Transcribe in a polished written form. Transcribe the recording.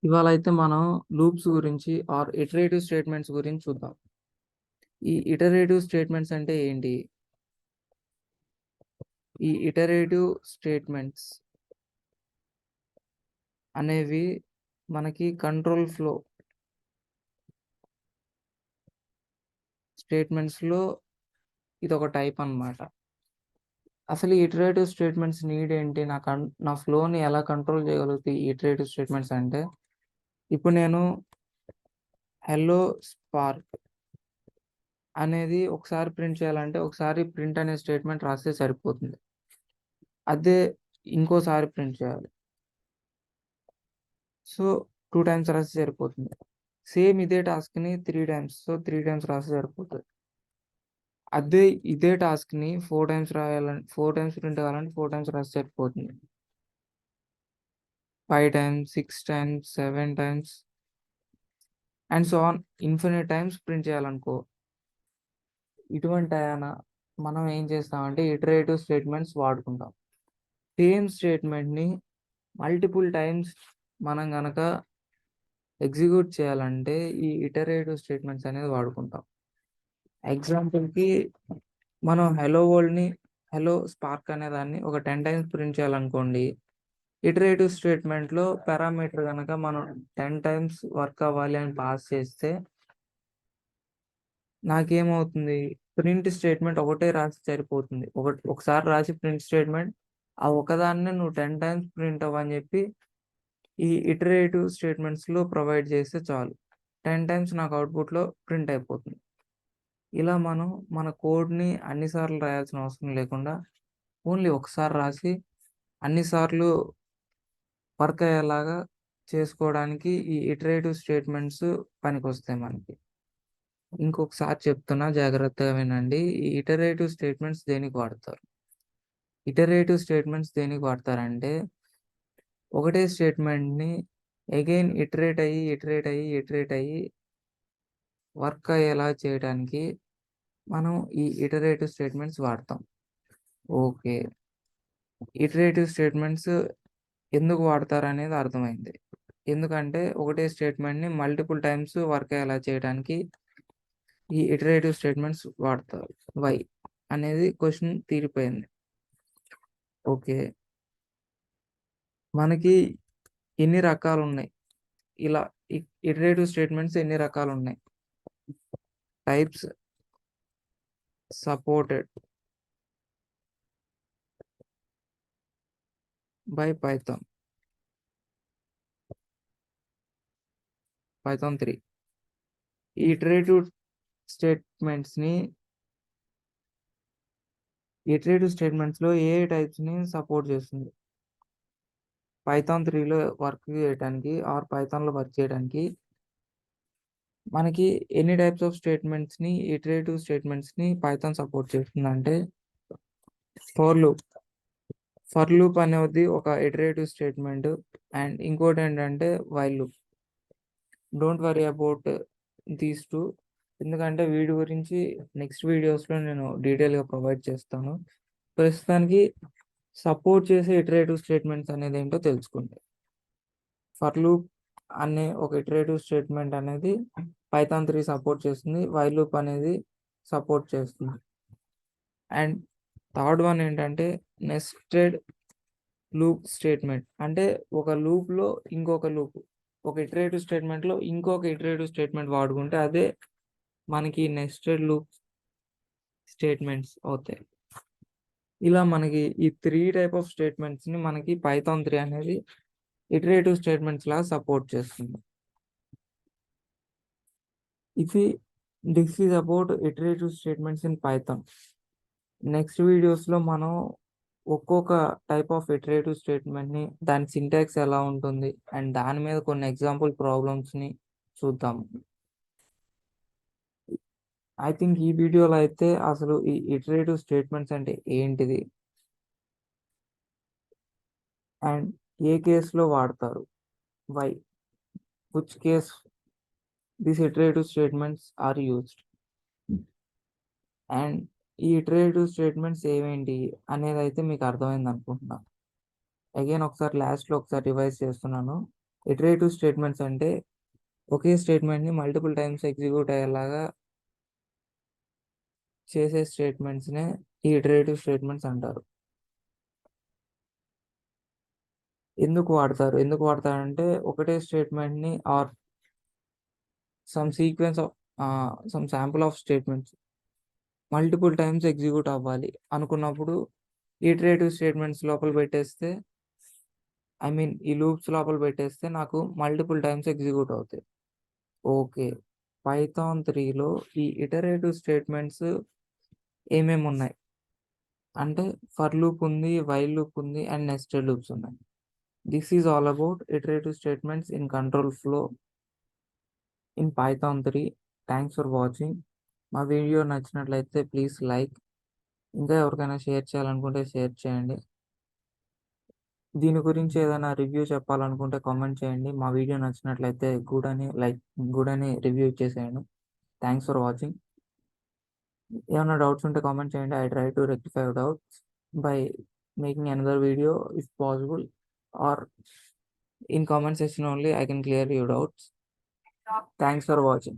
ఇవాళ అయితే మనం లూప్స్ గురించి ఆర్ ఇటరేటివ్ స్టేట్మెంట్స్ గురించి చూద్దాం. ఈ ఇటరేటివ్ స్టేట్మెంట్స్ అంటే ఏంటి? ఈ ఇటరేటివ్ స్టేట్మెంట్స్ అనేవి మనకి కంట్రోల్ ఫ్లో స్టేట్మెంట్స్లో ఇదొక టైప్ అన్నమాట. అసలు ఈ ఇటరేటివ్ స్టేట్మెంట్స్ నీడ్ ఏంటి? నా ఫ్లోని ఎలా కంట్రోల్ చేయగలుగుతాయి ఈ ఇటరేటివ్ స్టేట్మెంట్స్ అంటే, ఇప్పుడు నేను హెల్లో స్పార్క్ అనేది ఒకసారి ప్రింట్ చేయాలంటే ఒకసారి ప్రింట్ అనే స్టేట్మెంట్ రాస్తే సరిపోతుంది. అదే ఇంకోసారి ప్రింట్ చేయాలి. సో 2 టైమ్స్ రాస్తే సరిపోతుంది. సేమ్ ఇదే టాస్క్‌ని 3 టైమ్స్. సో 3 టైమ్స్ రాస్తే సరిపోతది. అదే ఇదే టాస్క్‌ని 4 టైమ్స్ 4 టైమ్స్ ప్రింట్ కావాలంటే 4 టైమ్స్ రాస్తే సరిపోతుంది. 5 times, 6 times, 7 times and so on infinite times print చేయాలనుకో. ఇటువంటి టయాన మనం ఏం చేస్తామంటే ఇటరేటివ్ స్టేట్మెంట్స్ వాడుకుంటాం. సేమ్ స్టేట్మెంట్‌ని మల్టిపుల్ టైమ్స్ మనం గనక ఎగ్జిక్యూట్ చేయాలంటే ఈ ఇటరేటివ్ స్టేట్మెంట్స్ అనేది వాడుకుంటాం. ఎగ్జాంపుల్‌కి మనం హలో స్పార్క్ అనే దాన్ని ఒక 10 టైమ్స్ ప్రింట్ చేయాలనుకోండి. ఇటరేటివ్ స్టేట్మెంట్‌లో పారామీటర్ గనక మనం 10 టైమ్స్ వర్క్ అవ్వాలి అని పాస్ చేస్తే నాకేమవుతుంది? ప్రింట్ స్టేట్మెంట్ ఒకటే రాస్తే సరిపోతుంది. ఒకసారి రాసి ప్రింట్ స్టేట్మెంట్ ఆ ఒకదాన్నే నువ్వు 10 టైమ్స్ ప్రింట్ అవ్వని చెప్పి ఈ ఇటరేటివ్ స్టేట్మెంట్స్‌లో ప్రొవైడ్ చేస్తే చాలు. 10 టైమ్స్ నాకు అవుట్‌పుట్‌లో ప్రింట్ అయిపోతుంది. ఇలా మనం మన కోడ్‌ని అన్ని సార్లు రాయాల్సిన అవసరం లేకుండా ఓన్లీ ఒకసారి రాసి అన్ని సార్లు వర్క్ అయ్యేలాగా చేసుకోవడానికి ఈ ఇటరేటివ్ స్టేట్మెంట్స్ పనికొస్తాయి మనకి. ఇంకొకసారి చెప్తున్నా జాగ్రత్తగా వినండి. ఈ ఇటరేటివ్ స్టేట్మెంట్స్ దేనికి వాడతారు? ఇటరేటివ్ స్టేట్మెంట్స్ దేనికి వాడతారంటే ఒకటే స్టేట్మెంట్‌ని అగైన్ ఇటరేట్ అయ్యి వర్క్ అయ్యేలా చేయడానికి మనం ఈ ఇటరేటివ్ స్టేట్మెంట్స్ వాడతాం. ఓకే. ఇటరేటివ్ స్టేట్మెంట్స్ ఎందుకు వాడతారనేది అర్థమైంది. ఎందుకంటే ఒకటే స్టేట్మెంట్‌ని మల్టిపుల్ టైమ్స్ వర్క్ అయ్యేలా చేయడానికి ఈ ఇటరేటివ్ స్టేట్మెంట్స్ వాడతారు. వై? అనేది క్వెషన్ తీరిపోయింది. ఓకే. మనకి ఎన్ని రకాలున్నాయి? ఇలా ఇటరేటివ్ స్టేట్మెంట్స్ ఎన్ని రకాలున్నాయి? Types supported by Python. Python 3. ఈ ఇటరేటివ్ స్టేట్మెంట్స్‌లో ఏ టైప్స్‌ని సపోర్ట్ చేస్తుంది? పైథాన్ 3లో వర్క్ చేయడానికి ఆర్ పైథాన్‌లో వర్క్ చేయడానికి మనకి ఎన్ని టైప్స్ ఆఫ్ ఇటరేటివ్ స్టేట్మెంట్స్‌ని పైథాన్ సపోర్ట్ చేస్తుందంటే ఫర్ లూప్ అనేది ఒక ఇటరేటివ్ స్టేట్మెంట్ అండ్ ఇంకోటేంటంటే while loop. Don't worry about these 2 ఎందుకంటే వీటి గురించి నెక్స్ట్ వీడియోస్‌లో నేను డీటెయిల్‌గా ప్రొవైడ్ చేస్తాను. ప్రస్తుతానికి సపోర్ట్ చేసే ఇటరేటివ్ స్టేట్మెంట్స్ అనేదేంటో తెలుసుకోండి. ఫర్ లూప్ అనే ఒక ఇటరేటివ్ స్టేట్మెంట్ అనేది పైథాన్ 3 సపోర్ట్ చేస్తుంది. వైల్ లూప్ అనేది సపోర్ట్ చేస్తుంది. అండ్ థర్డ్ వన్ ఏంటంటే నెస్టెడ్ లూప్ స్టేట్మెంట్. అంటే ఒక లూప్‌లో ఇంకొక లూప్. ఒక ఇటరేటివ్ స్టేట్మెంట్‌లో ఇంకొక ఇటరేటివ్ స్టేట్మెంట్ వాడుకుంటే అదే మనకి నెస్టెడ్ లూప్ స్టేట్మెంట్స్ అవుతాయి. ఇలా మనకి ఈ 3 టైప్ ఆఫ్ స్టేట్మెంట్స్‌ని మనకి పైథాన్ 3 అనేది ఇటరేటివ్ స్టేట్మెంట్స్ లాగా సపోర్ట్ చేస్తుంది. This is about iterative statements in Python. Next వీడియోస్‌లో మనం ఒక్కొక్క టైప్ ఆఫ్ ఇటరేటివ్ స్టేట్మెంట్‌ని దాని సింటాక్స్ ఎలా ఉంటుంది అండ్ దాని మీద కొన్ని ఎగ్జాంపుల్ ప్రాబ్లమ్స్‌ని చూద్దాం. ఐ థింక్ ఈ వీడియోలో అయితే అసలు ఈ ఇటరేటివ్ స్టేట్మెంట్స్ అంటే ఏంటిది? అండ్ ఏ కేస్‌లో వాడతారు? Why? Which case these iterative statements are used? And ఈ ఇటరేటివ్ స్టేట్మెంట్స్ ఏవేంటి అనేదైతే మీకు అర్థమైంది అనుకుంటున్నా. అగైన్ ఒకసారి లాస్ట్‌లో ఒకసారి రివైజ్ చేస్తున్నాను. ఇటరేటివ్ స్టేట్మెంట్స్ అంటే ఒకే స్టేట్మెంట్ని మల్టిపుల్ టైమ్స్ ఎగ్జిక్యూట్ అయ్యేలాగా చేసే స్టేట్మెంట్స్నే ఈ ఇటరేటివ్ స్టేట్మెంట్స్ అంటారు. ఎందుకు వాడతారంటే ఒకటే స్టేట్మెంట్ని or some sequence of some sample of statements multiple times execute అవ్వాలి అనుకున్నప్పుడు ఇటరేటివ్ స్టేట్మెంట్స్ లోపల పెట్టేస్తే ఈ లూప్స్ లోపల పెట్టేస్తే నాకు మల్టిపుల్ టైమ్స్ ఎగ్జిక్యూట్ అవుతాయి. ఓకే, పైథాన్ 3లో ఈ ఇటరేటివ్ స్టేట్మెంట్స్ ఏమేమి ఉన్నాయి అంటే ఫర్ లూప్ ఉంది, వైల్ లూప్ ఉంది అండ్ నెస్టెడ్ లూప్స్ ఉన్నాయి. This is all about iterative statements in control flow in Python 3. Thanks for watching. మా వీడియో నచ్చినట్లయితే ప్లీజ్ లైక్, ఇంకా ఎవరికైనా షేర్ చేయాలనుకుంటే షేర్ చేయండి. దీని గురించి ఏదైనా రివ్యూ చెప్పాలనుకుంటే కామెంట్ చేయండి. మా వీడియో నచ్చినట్లయితే గుడ్ అని రివ్యూ చేసేయండి. Thanks for watching. ఏమైనా డౌట్స్ ఉంటే కామెంట్ చేయండి. I try to rectify doubts by making another video if possible, or in comment section only I can clear your doubts. Thanks for watching.